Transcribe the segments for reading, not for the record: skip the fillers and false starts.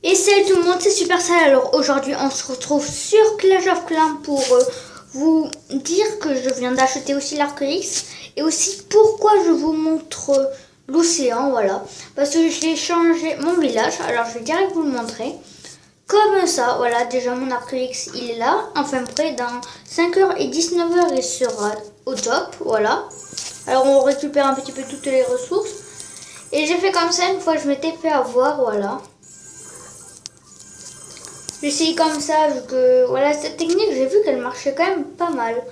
Et salut tout le monde, c'est Supercell. Alors aujourd'hui on se retrouve sur Clash of Clans pour vous dire que je viens d'acheter aussi l'Arc-X et aussi pourquoi je vous montre l'océan, voilà. Parce que j'ai changé mon village, alors je vais direct vous le montrer. Comme ça, voilà, déjà mon Arc-X il est là, enfin près dans 5h et 19h il sera au top, voilà. Alors on récupère un petit peu toutes les ressources. Et j'ai fait comme ça une fois je m'étais fait avoir, voilà. J'ai essayé comme ça, vu que voilà, cette technique, j'ai vu qu'elle marchait quand même pas mal.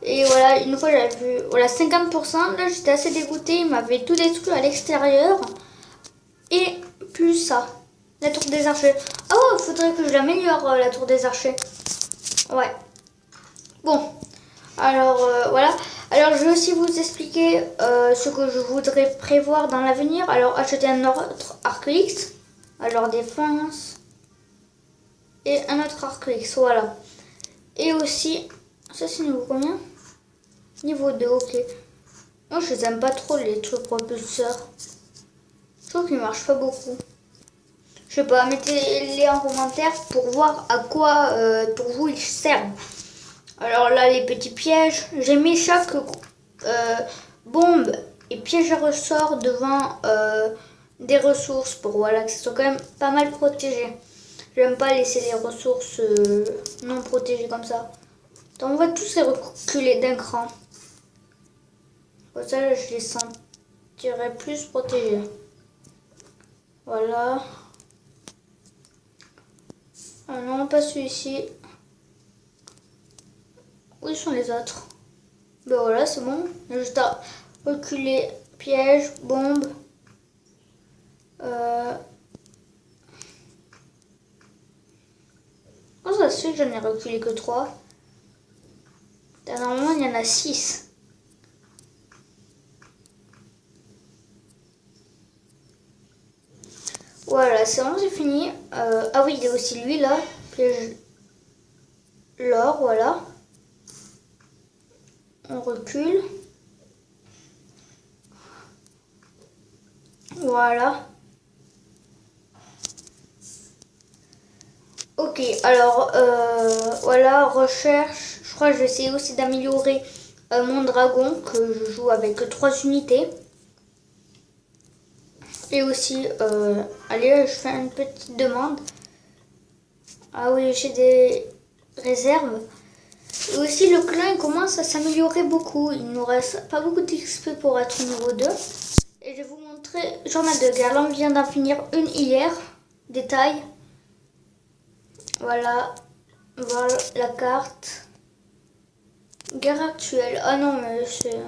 Et voilà, une fois j'avais vu, voilà, 50%, là j'étais assez dégoûtée, il m'avait tout détruit à l'extérieur. Et plus ça, la tour des archers. Ah ouais, il faudrait que je l'améliore, la tour des archers. Ouais. Bon, alors voilà. Alors je vais aussi vous expliquer ce que je voudrais prévoir dans l'avenir. Alors acheter un autre Arc-X, alors défense. Et un autre Arc-X, voilà. Et aussi, ça c'est niveau combien? Niveau 2, ok. Moi je les aime pas trop les trucs propulseurs. Je trouve qu'ils marchent pas beaucoup. Je sais pas, mettez-les en commentaire pour voir à quoi pour vous ils servent. Alors là les petits pièges, j'ai mis chaque bombe et piège à ressort devant des ressources pour voilà, que ce soit quand même pas mal protégé. J'aime pas laisser les ressources non protégées comme ça. Donc on va tous les reculer d'un cran. Comme ça là, je les sentirais plus protégés. Voilà. Ah non, pas celui-ci. Où ils sont les autres? Ben voilà, c'est bon. Il y a juste à reculer. Piège, bombe. Comment ça se fait que j'en ai reculé que 3? Normalement, il y en a 6. Voilà, c'est bon, c'est fini. Ah oui, il y a aussi lui là. Piège l'or, voilà. On recule. Voilà. Ok, alors voilà, recherche. Je crois que je vais essayer aussi d'améliorer mon dragon que je joue avec 3 unités. Et aussi, allez, je fais une petite demande. Ah oui, j'ai des réserves. Et aussi, le clan il commence à s'améliorer beaucoup. Il nous reste pas beaucoup d'XP pour être niveau 2. Et je vais vous montrer journal de guerre. Là, on vient d'en finir une hier. Détail. Voilà. Voilà la carte. Guerre actuelle. Ah non, mais c'est...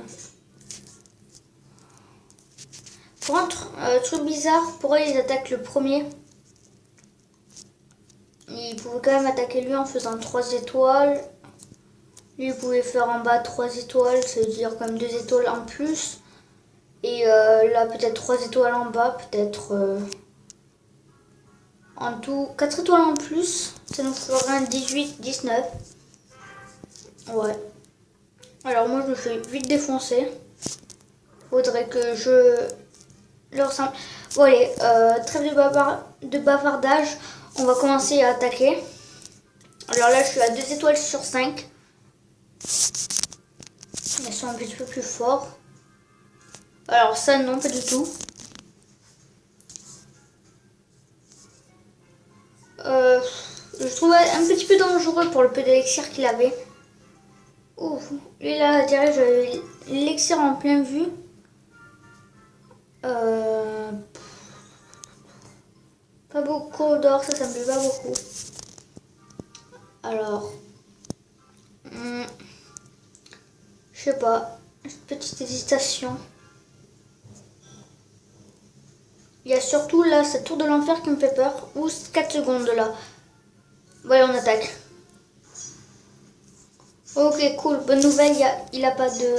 Par contre, truc bizarre, pourquoi ils attaquent le premier? Il pouvait quand même attaquer lui en faisant 3 étoiles. Lui, il pouvait faire en bas 3 étoiles, ça veut dire comme 2 étoiles en plus. Et là, peut-être 3 étoiles en bas, peut-être en tout 4 étoiles en plus. Ça nous fera un 18, 19. Ouais. Alors moi, je me fais vite défoncer. Faudrait que je leur ressemble. Bon allez, trêve de bavardage. On va commencer à attaquer. Alors là, je suis à 2 étoiles sur 5. Elles sont un petit peu plus forts. Alors ça, non, pas du tout. Je trouvais un petit peu dangereux pour le peu d'élixir qu'il avait. Ouf, lui là, direct, j'avais l'élixir en pleine vue. Pas beaucoup d'or, ça me plaît pas beaucoup. Alors, je sais pas, une petite hésitation. Il y a surtout là cette tour de l'enfer qui me fait peur. Ou 4 secondes là. Voilà, on attaque. Ok, cool. Bonne nouvelle, il a pas de...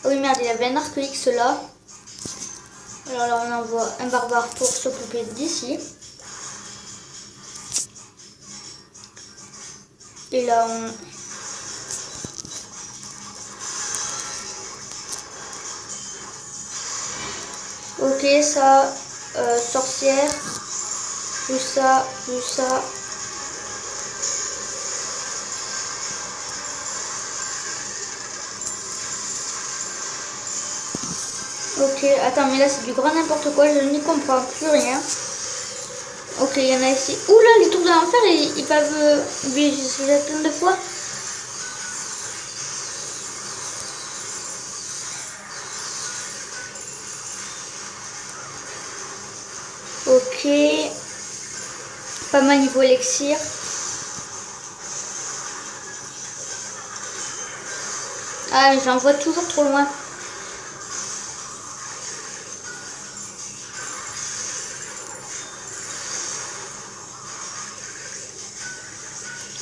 Oh oui, merde, il y avait un Arc-X là. Alors là, on envoie un barbare pour s'occuper d'ici. Et là, on... ça, sorcière, plus ça, plus ça. Ok, attends, mais là c'est du grand n'importe quoi, je n'y comprends plus rien. Ok, il y en a ici. Ouh là, les tours de l'enfer, ils peuvent bouger plein de fois. Ok. Pas mal niveau élixir. Ah, mais j'en vois toujours trop loin.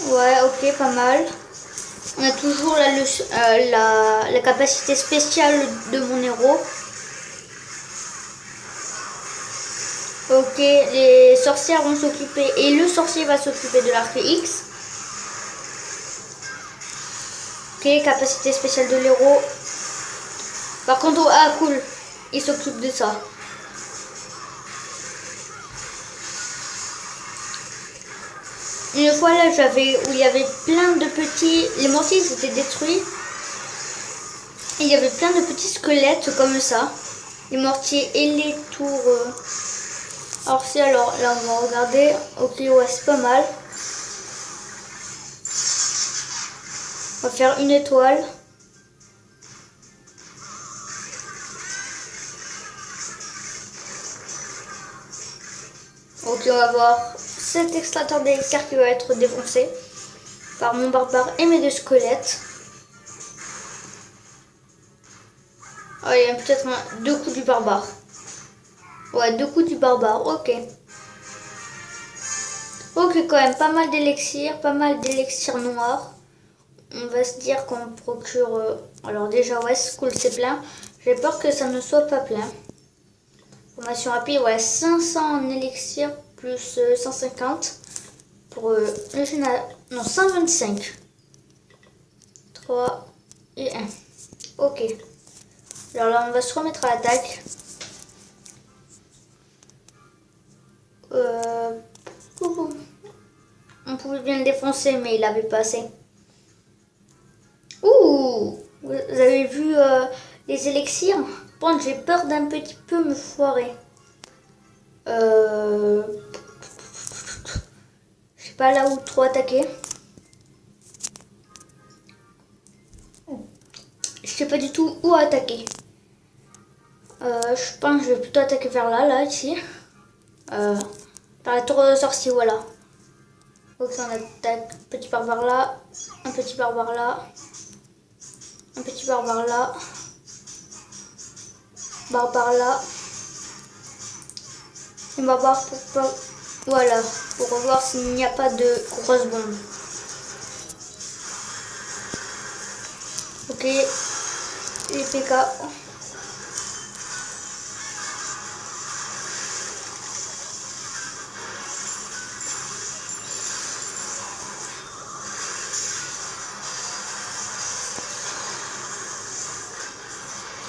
Ouais, ok, pas mal. On a toujours la capacité spéciale de mon héros. Ok, les sorcières vont s'occuper et le sorcier va s'occuper de l'arc X. Ok, capacité spéciale de l'héros. Par contre, ah cool, il s'occupe de ça. Une fois là, où il y avait plein de petits, les mortiers étaient détruits. Et il y avait plein de petits squelettes comme ça, les mortiers et les tours. Alors si, alors là on va regarder. Ok, ouais, c'est pas mal. On va faire une étoile. Ok, on va voir cet extracteur d'élixir qui va être défoncé par mon barbare et mes deux squelettes. Oh, il y a peut-être deux coups du barbare. Ouais, deux coups du barbare, ok. Ok, quand même, pas mal d'élixir noir. On va se dire qu'on procure... alors déjà, ouais, c'est cool, c'est plein. J'ai peur que ça ne soit pas plein. Formation rapide, ouais, 500 en élixir plus 150 pour le général. Non, 125. 3 et 1. Ok. Alors là, on va se remettre à l'attaque. On pouvait bien le défoncer, mais il avait pas assez. Ouh! Vous avez vu les élixirs? Bon, j'ai peur d'un petit peu me foirer. Je sais pas là où trop attaquer. Je sais pas du tout où attaquer. Je pense que je vais plutôt attaquer vers là, ici. Par la tour de sorcier, voilà. Donc ça, on attaque un petit barbare là, un petit barbare là, un petit barbare là, barbare là, et barbare pour pas... Voilà, pour voir s'il n'y a pas de grosses bombes. Ok, les PK.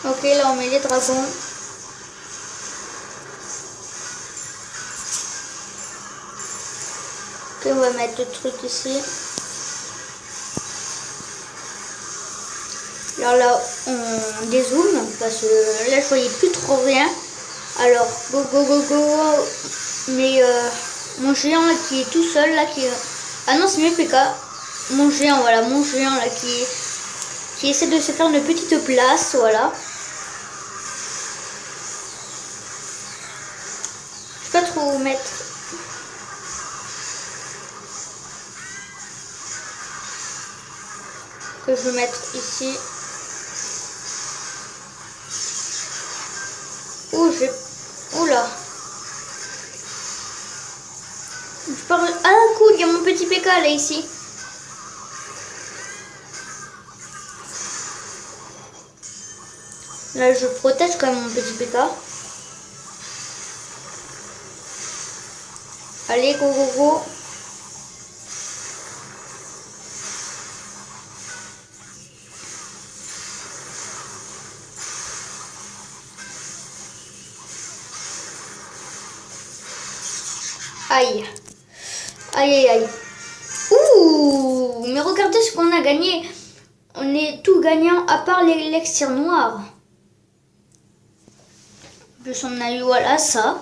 Ok, là on met les dragons. Ok, on va mettre le truc ici. Alors là, on dézoome parce que là je voyais plus trop rien. Alors, go go go go. Mais mon géant là qui est tout seul là qui... Ah non, c'est mes PK. Mon géant, voilà, mon géant là qui essaie de se faire une petite place, voilà. Je sais pas trop où mettre. Que je vais mettre ici. Ouh, j'ai... Oula. Je parle... Ah cool, il y a mon petit PK là ici. Là je protège quand même mon petit PK. Allez, go go go. Aïe. Aïe, aïe, aïe. Ouh, mais regardez ce qu'on a gagné. On est tout gagnant à part l'élixir noir. En plus, on a eu, voilà, ça.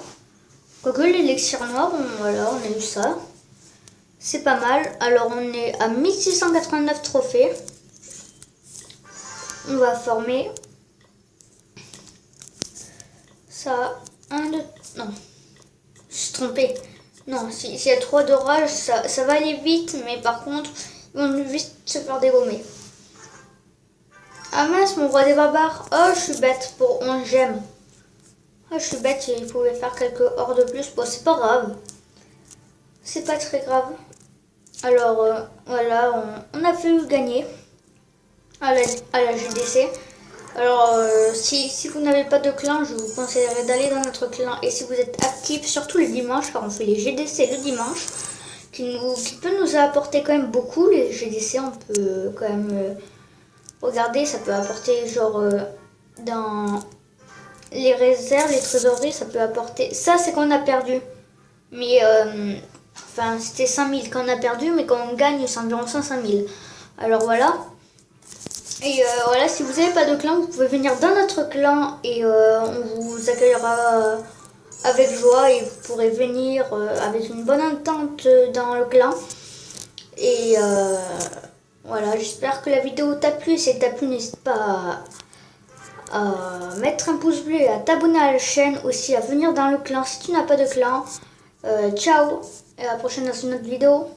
Quoique l'élixir noir, voilà, on a eu ça. C'est pas mal. Alors, on est à 1689 trophées. On va former ça. Un, deux... Non, je suis trompée. Non, s'il y a 3 d'orage, ça va aller vite, mais par contre, ils vont vite se faire dégommer. Ah mince, mon roi des barbares. Oh, je suis bête pour 11 gemmes. Oh, je suis bête, il pouvait faire quelques ors de plus. Bon, c'est pas grave. C'est pas très grave. Alors, voilà, on a fait gagner à la GDC. Alors, si vous n'avez pas de clan, je vous conseillerais d'aller dans notre clan. Et si vous êtes actif, surtout les dimanches, car on fait les GDC le dimanche, qui peut nous apporter quand même beaucoup. Les GDC, on peut quand même regarder, ça peut apporter genre dans les réserves, les trésoreries, ça peut apporter... Ça, c'est qu'on a perdu. Mais, enfin, c'était 5000 qu'on a perdu, mais quand on gagne, c'est environ 500 000. Alors, voilà. Et voilà, si vous n'avez pas de clan, vous pouvez venir dans notre clan et on vous accueillera avec joie et vous pourrez venir avec une bonne entente dans le clan. Et voilà, j'espère que la vidéo t'a plu. Si elle t'a plu, n'hésite pas à mettre un pouce bleu et à t'abonner à la chaîne, aussi à venir dans le clan si tu n'as pas de clan. Ciao et à la prochaine dans une autre vidéo.